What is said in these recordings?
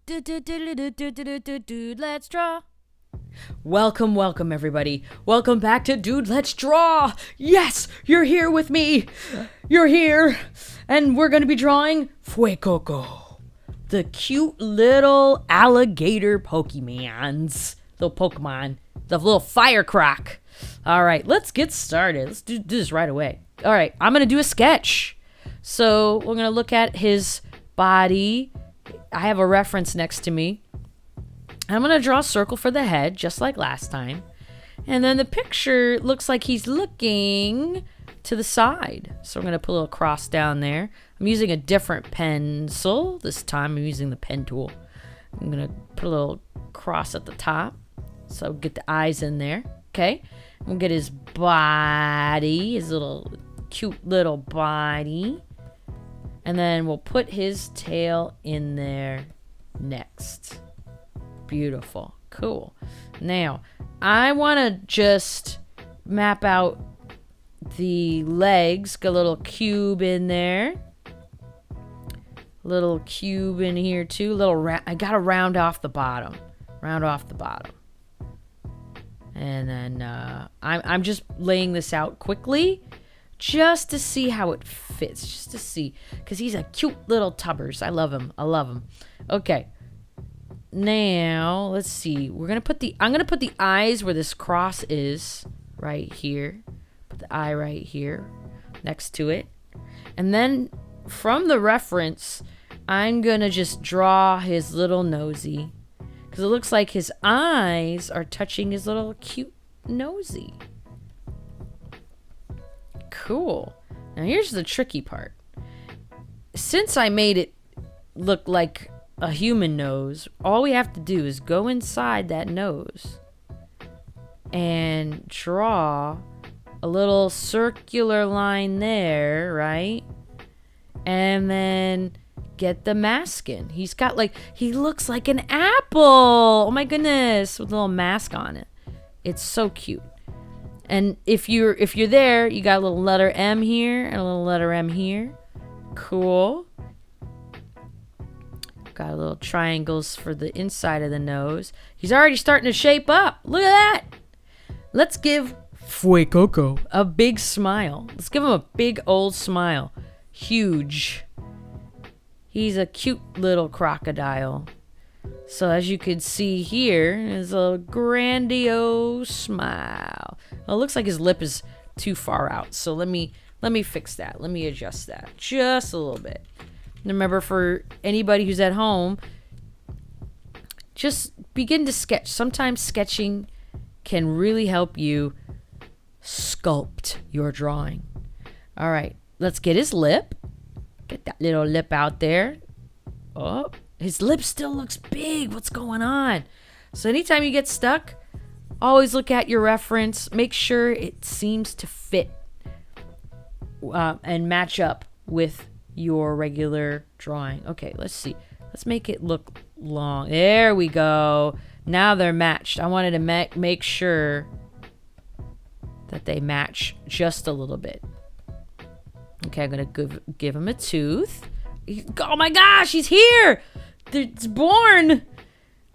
Dude, let's draw. Welcome, everybody. Welcome back to Dude, Let's Draw. Yes, you're here with me. You're here. And we're going to be drawing Fuecoco, the cute little alligator Pokemons. Little Pokemon. The little firecrack. All right, let's get started. Let's do this right away. All right, I'm going to do a sketch. So we're going to look at his body. I have a reference next to me. I'm going to draw a circle for the head, just like last time. And then the picture looks like he's looking to the side. So I'm going to put a little cross down there. I'm using a different pencil. This time I'm using the pen tool. I'm going to put a little cross at the top. So get the eyes in there. Okay. We'll get his body, his little cute little body. And then we'll put his tail in there next. Beautiful. Cool. Now, I want to just map out the legs. Get a little cube in there. Little cube in here too. I got to round off the bottom. Round off the bottom. And then I'm just laying this out quickly just to see how it fits. Just to see. Because he's a cute little tubbers. I love him. I love him. Okay. Now, let's see. I'm going to put the eyes where this cross is. Right here. Put the eye right here. Next to it. And then, from the reference, I'm going to just draw his little nosy. Because it looks like his eyes are touching his little cute nosy. Cool. Now, here's the tricky part. Since I made it look like a human nose, all we have to do is go inside that nose and draw a little circular line there, right? And then get the mask in. He looks like an apple. Oh my goodness, with a little mask on it. It's so cute. And if you're there, you got a little letter M here and a little letter M here. Cool. Got little triangles for the inside of the nose. He's already starting to shape up. Look at that. Let's give Fuecoco a big smile. Let's give him a big old smile. Huge. He's a cute little crocodile. So as you can see here, is a grandiose smile. Well, it looks like his lip is too far out. So let me fix that. Let me adjust that just a little bit. Remember, for anybody who's at home, just begin to sketch. Sometimes sketching can really help you sculpt your drawing. All right, let's get his lip. Get that little lip out there. Oh, his lip still looks big. What's going on? So anytime you get stuck, always look at your reference. Make sure it seems to fit and match up with your regular drawing. Okay, let's see. Let's make it look long. There we go. Now they're matched. I wanted to make sure that they match just a little bit. Okay, I'm going to give him a tooth. Oh my gosh, he's here. It's born.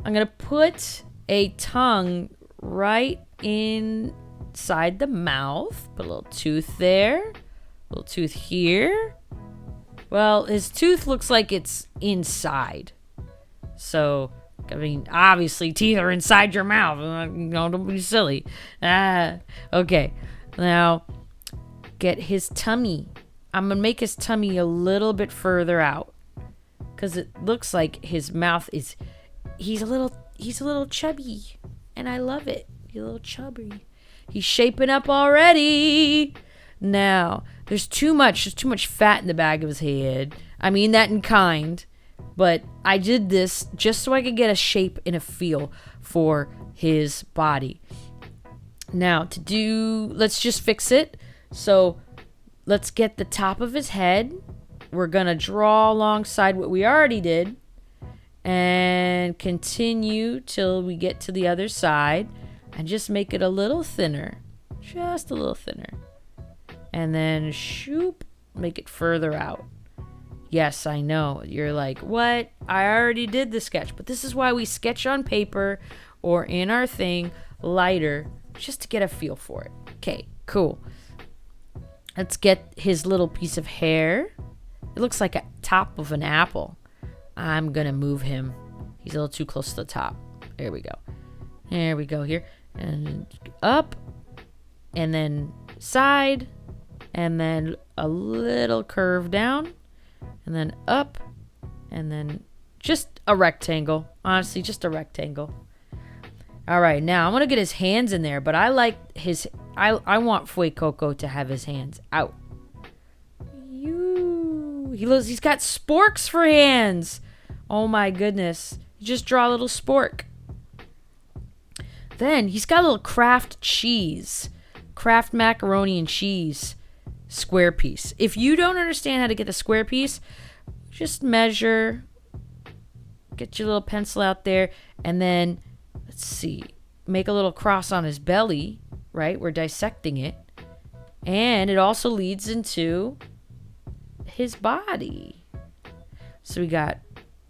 I'm going to put a tongue right inside the mouth. Put a little tooth there. A little tooth here. Well, his tooth looks like it's inside. So, I mean, obviously teeth are inside your mouth. Don't be silly. Okay. Now, get his tummy. I'm going to make his tummy a little bit further out. Because it looks like his mouth is... He's a little chubby. And I love it. He's a little chubby. He's shaping up already. Now, there's too much fat in the back of his head. I mean that in kind. But I did this just so I could get a shape and a feel for his body. Now, let's just fix it. So, let's get the top of his head. We're going to draw alongside what we already did. And continue till we get to the other side. And just make it a little thinner. Just a little thinner. And then shoop, make it further out. Yes, I know. You're like, what? I already did the sketch. But this is why we sketch on paper or in our thing lighter, just to get a feel for it. Okay, cool. Let's get his little piece of hair. It looks like a top of an apple. I'm going to move him. He's a little too close to the top. There we go. There we go here. And up. And then side. And then a little curve down. And then up. And then just a rectangle. Honestly, just a rectangle. All right, now I'm going to get his hands in there. But I like his... I want Fuecoco to have his hands out. He's got sporks for hands. Oh my goodness. You just draw a little spork. Then he's got a little Kraft cheese. Kraft macaroni and cheese square piece. If you don't understand how to get the square piece, just measure. Get your little pencil out there. And then, let's see. Make a little cross on his belly. Right? We're dissecting it. And it also leads into his body. So we got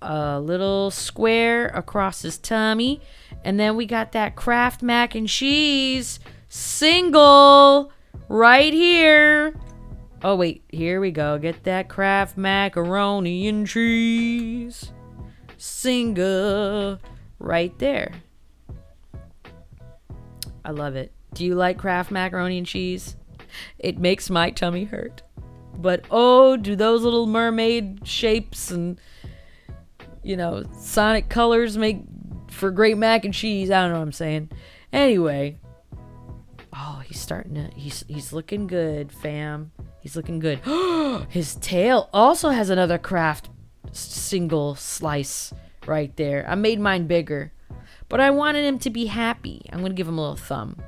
a little square across his tummy. And then we got that Kraft mac and cheese single right here. Oh, wait. Here we go. Get that Kraft macaroni and cheese single right there. I love it. Do you like Kraft macaroni and cheese? It makes my tummy hurt. But oh, do those little mermaid shapes and, Sonic colors make for great mac and cheese. I don't know what I'm saying. Anyway. Oh, he's looking good, fam. He's looking good. His tail also has another Kraft single slice right there. I made mine bigger. But I wanted him to be happy. I'm going to give him a little thumb.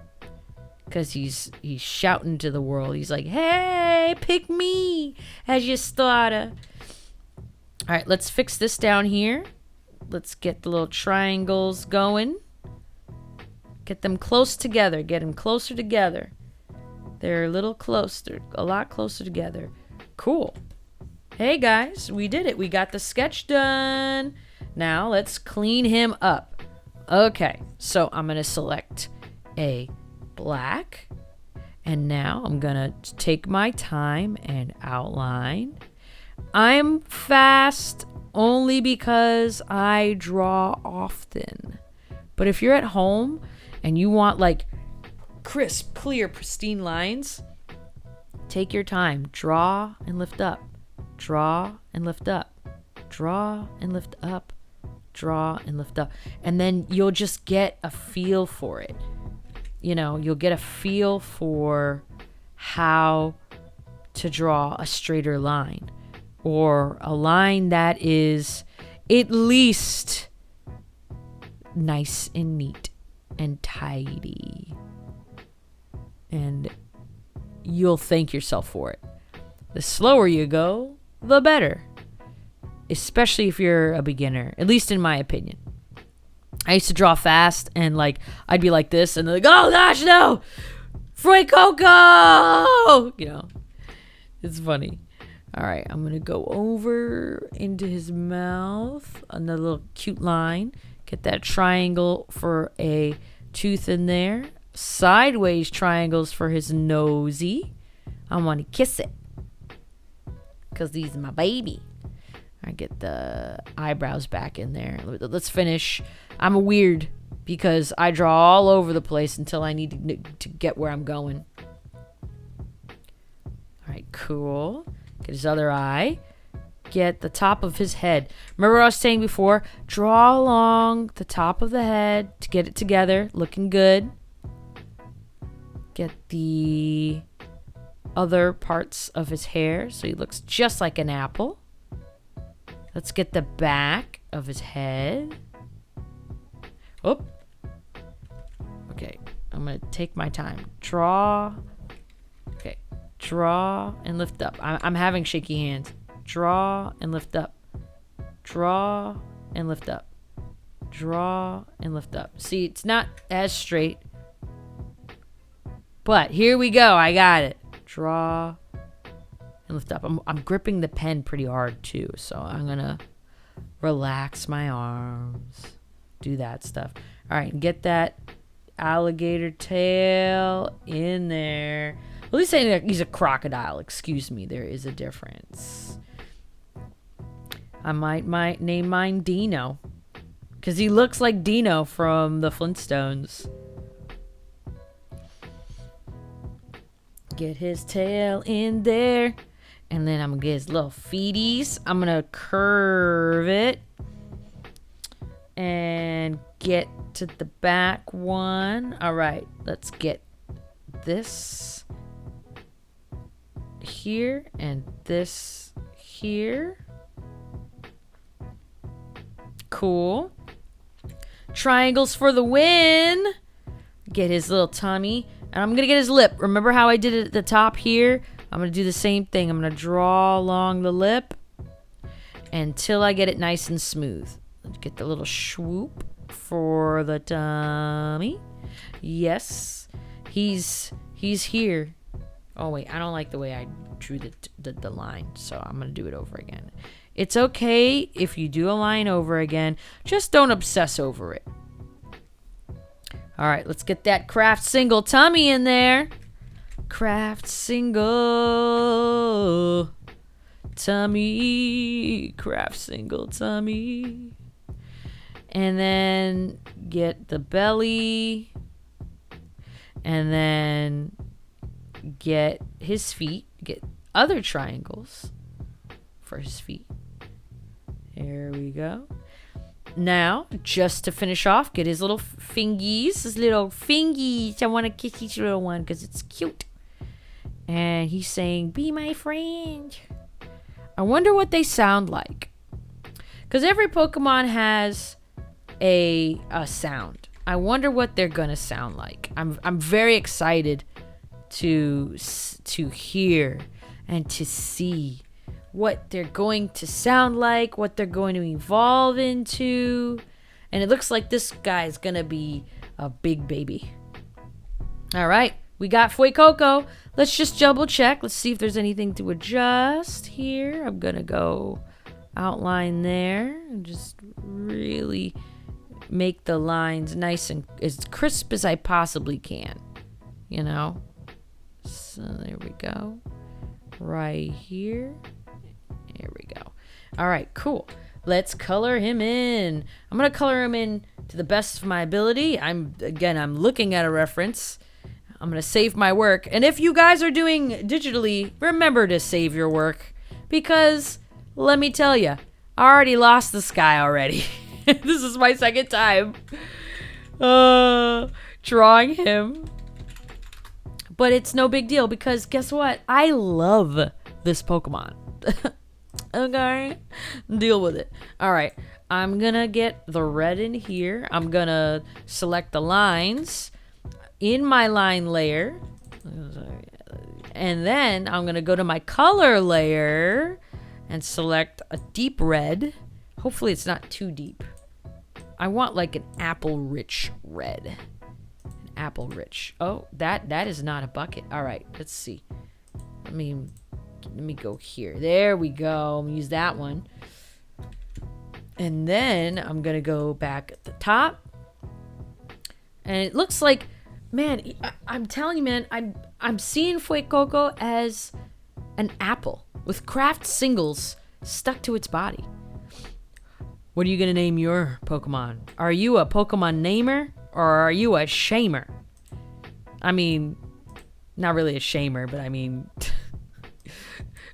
Because he's shouting to the world. He's like, hey, pick me as your starter. All right, let's fix this down here. Let's get the little triangles going. Get them close together. Get them closer together. They're a little close. They're a lot closer together. Cool. Hey, guys, we did it. We got the sketch done. Now, let's clean him up. Okay, so I'm going to select a black, and now I'm gonna take my time and outline. I'm fast only because I draw often, but if you're at home and you want like crisp, clear, pristine lines, take your time. Draw and lift up, draw and lift up, draw and lift up, draw and lift up, and then you'll just get a feel for it. You'll get a feel for how to draw a straighter line or a line that is at least nice and neat and tidy. And you'll thank yourself for it. The slower you go, the better. Especially if you're a beginner, at least in my opinion. I used to draw fast and I'd be like this and like, oh gosh, no, Fuecoco, it's funny. All right, I'm going to go over into his mouth, another little cute line, get that triangle for a tooth in there, sideways triangles for his nosy. I want to kiss it because he's my baby. I get the eyebrows back in there. Let's finish. I'm weird because I draw all over the place until I need to get where I'm going. All right, cool. Get his other eye. Get the top of his head. Remember what I was saying before? Draw along the top of the head to get it together. Looking good. Get the other parts of his hair so he looks just like an apple. Let's get the back of his head. Oh. Okay. I'm going to take my time. Draw. Okay. Draw and lift up. I'm having shaky hands. Draw and lift up. Draw and lift up. Draw and lift up. See, it's not as straight. But here we go. I got it. Draw and lift up. I'm gripping the pen pretty hard too, so I'm gonna relax my arms, do that stuff. All right, get that alligator tail in there. Well, he's saying he's a crocodile. Excuse me, there is a difference. I might name mine Dino, because he looks like Dino from the Flintstones. Get his tail in there. And then I'm going to get his little feeties. I'm going to curve it. And get to the back one. All right. Let's get this here. And this here. Cool. Triangles for the win. Get his little tummy. And I'm going to get his lip. Remember how I did it at the top here? I'm going to do the same thing. I'm going to draw along the lip until I get it nice and smooth. Get the little swoop for the tummy. Yes. He's here. Oh, wait. I don't like the way I drew the line, so I'm going to do it over again. It's okay if you do a line over again. Just don't obsess over it. All right, let's get that craft single tummy in there. Craft single tummy. Craft single tummy. And then get the belly. And then get his feet. Get other triangles for his feet. There we go. Now, just to finish off, get his little fingies. His little fingies. I want to kiss each little one because it's cute. And he's saying, be my friend. I wonder what they sound like. Because every Pokemon has a sound. I wonder what they're going to sound like. I'm very excited to hear and to see what they're going to sound like, what they're going to evolve into. And it looks like this guy's gonna be a big baby. All right, we got Fuecoco. Let's just double check. Let's see if there's anything to adjust here. I'm gonna go outline there and just really make the lines nice and as crisp as I possibly can, you know. So there we go. Right here. Here we go. All right, cool. Let's color him in. I'm going to color him in to the best of my ability. I'm looking at a reference. I'm going to save my work. And if you guys are doing digitally, remember to save your work. Because, let me tell you, I already lost this guy already. This is my second time drawing him. But it's no big deal because guess what? I love this Pokemon. Okay, deal with it. All right, I'm gonna get the red in here. I'm gonna select the lines in my line layer, and then I'm gonna go to my color layer and select a deep red. Hopefully it's not too deep. I want like an apple rich red. An apple rich. Oh, that is not a bucket. All right, let's see. Let me go here. There we go. I'm gonna use that one. And then I'm gonna go back at the top. And it looks like, man, I'm telling you, man, I'm seeing Fuecoco as an apple with craft singles stuck to its body. What are you gonna name your Pokemon? Are you a Pokemon namer or are you a shamer? I mean, not really a shamer, but I mean,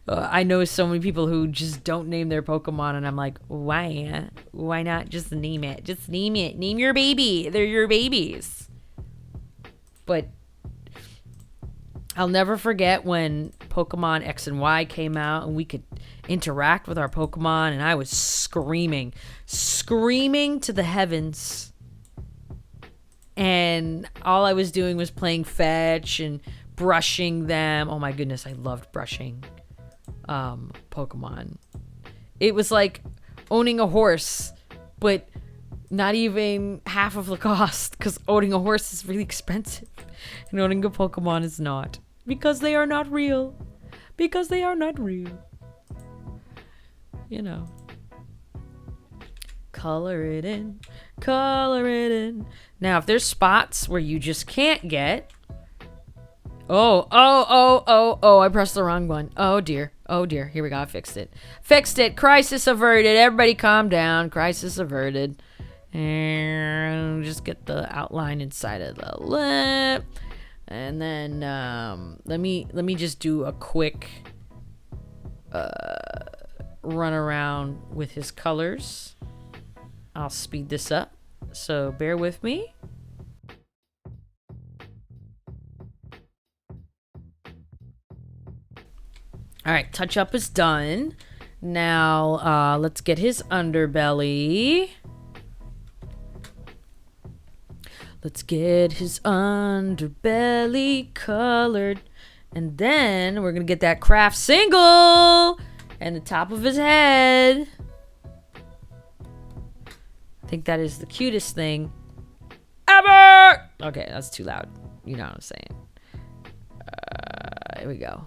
I know so many people who just don't name their Pokemon, and I'm like, why? Why not just name it? Just name it. Name your baby. They're your babies. But I'll never forget when Pokemon X and Y came out and we could interact with our Pokemon, and I was screaming to the heavens. And all I was doing was playing fetch and brushing them. Oh my goodness, I loved brushing Pokemon. It was like owning a horse, but not even half of the cost, because owning a horse is really expensive and owning a Pokemon is not, because they are not real. because they are not real. You know. Color it in. Color it in. Now, if there's spots where you just can't get... Oh, I pressed the wrong one. Oh, dear. Oh, dear. Here we go. I fixed it. Fixed it. Crisis averted. Everybody calm down. Crisis averted. And just get the outline inside of the lip. And then let me just do a quick run around with his colors. I'll speed this up, so bear with me. All right, touch up is done. Now let's get his underbelly. Let's get his underbelly colored. And then we're going to get that craft single and the top of his head. I think that is the cutest thing ever. Okay, that's too loud. You know what I'm saying. Here we go.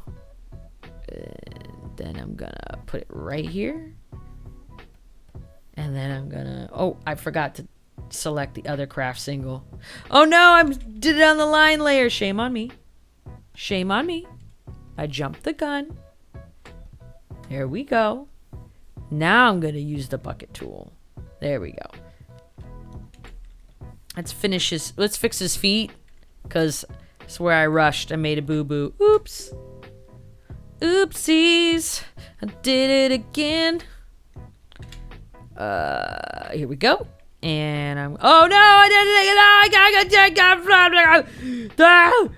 And then I'm going to put it right here. And then I'm going to... Oh, I forgot to select the other craft single. Oh no, I did it on the line layer. Shame on me. Shame on me. I jumped the gun. There we go. Now I'm going to use the bucket tool. There we go. Let's fix his feet, because it's where I rushed. I made a boo-boo. Oops. Oopsies. I did it again. Here we go. And I'm... Oh no! I did it!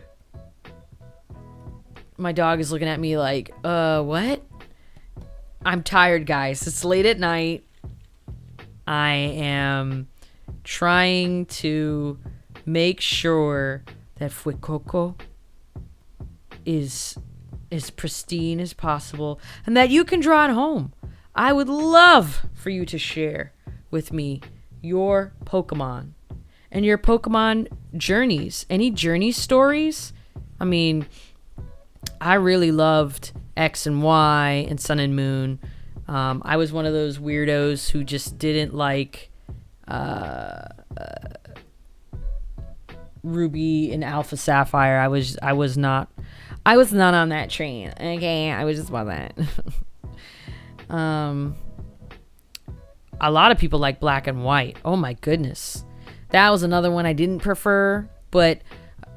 My dog is looking at me like, what? I'm tired, guys. It's late at night. I am trying to make sure that Fuecoco is as pristine as possible and that you can draw it home. I would love for you to share with me your Pokemon and your Pokemon journeys. Any journey stories? I mean, I really loved X and Y and Sun and Moon. I was one of those weirdos who just didn't like Ruby and Alpha Sapphire. I was not on that train. Okay, I was just wasn't. A lot of people like Black and White. Oh my goodness. That was another one I didn't prefer, but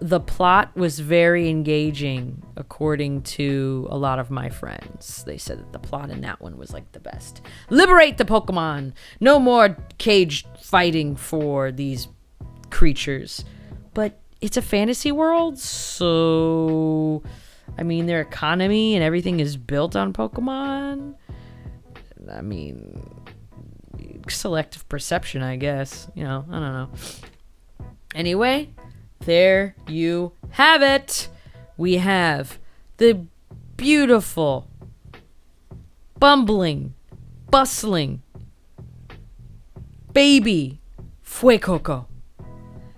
the plot was very engaging according to a lot of my friends. They said that the plot in that one was like the best. Liberate the Pokemon. No more cage fighting for these creatures. But it's a fantasy world, so I mean their economy and everything is built on Pokemon. I mean, selective perception, I guess. You know, I don't know. Anyway, there you have it. We have the beautiful, bumbling, bustling baby Fuecoco.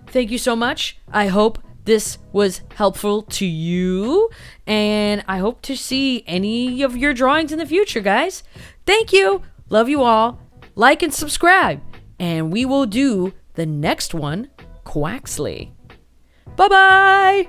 Thank you so much. I hope this was helpful to you, and I hope to see any of your drawings in the future, guys. Thank you. Love you all. Like and subscribe, and we will do the next one, Quaxley. Bye-bye.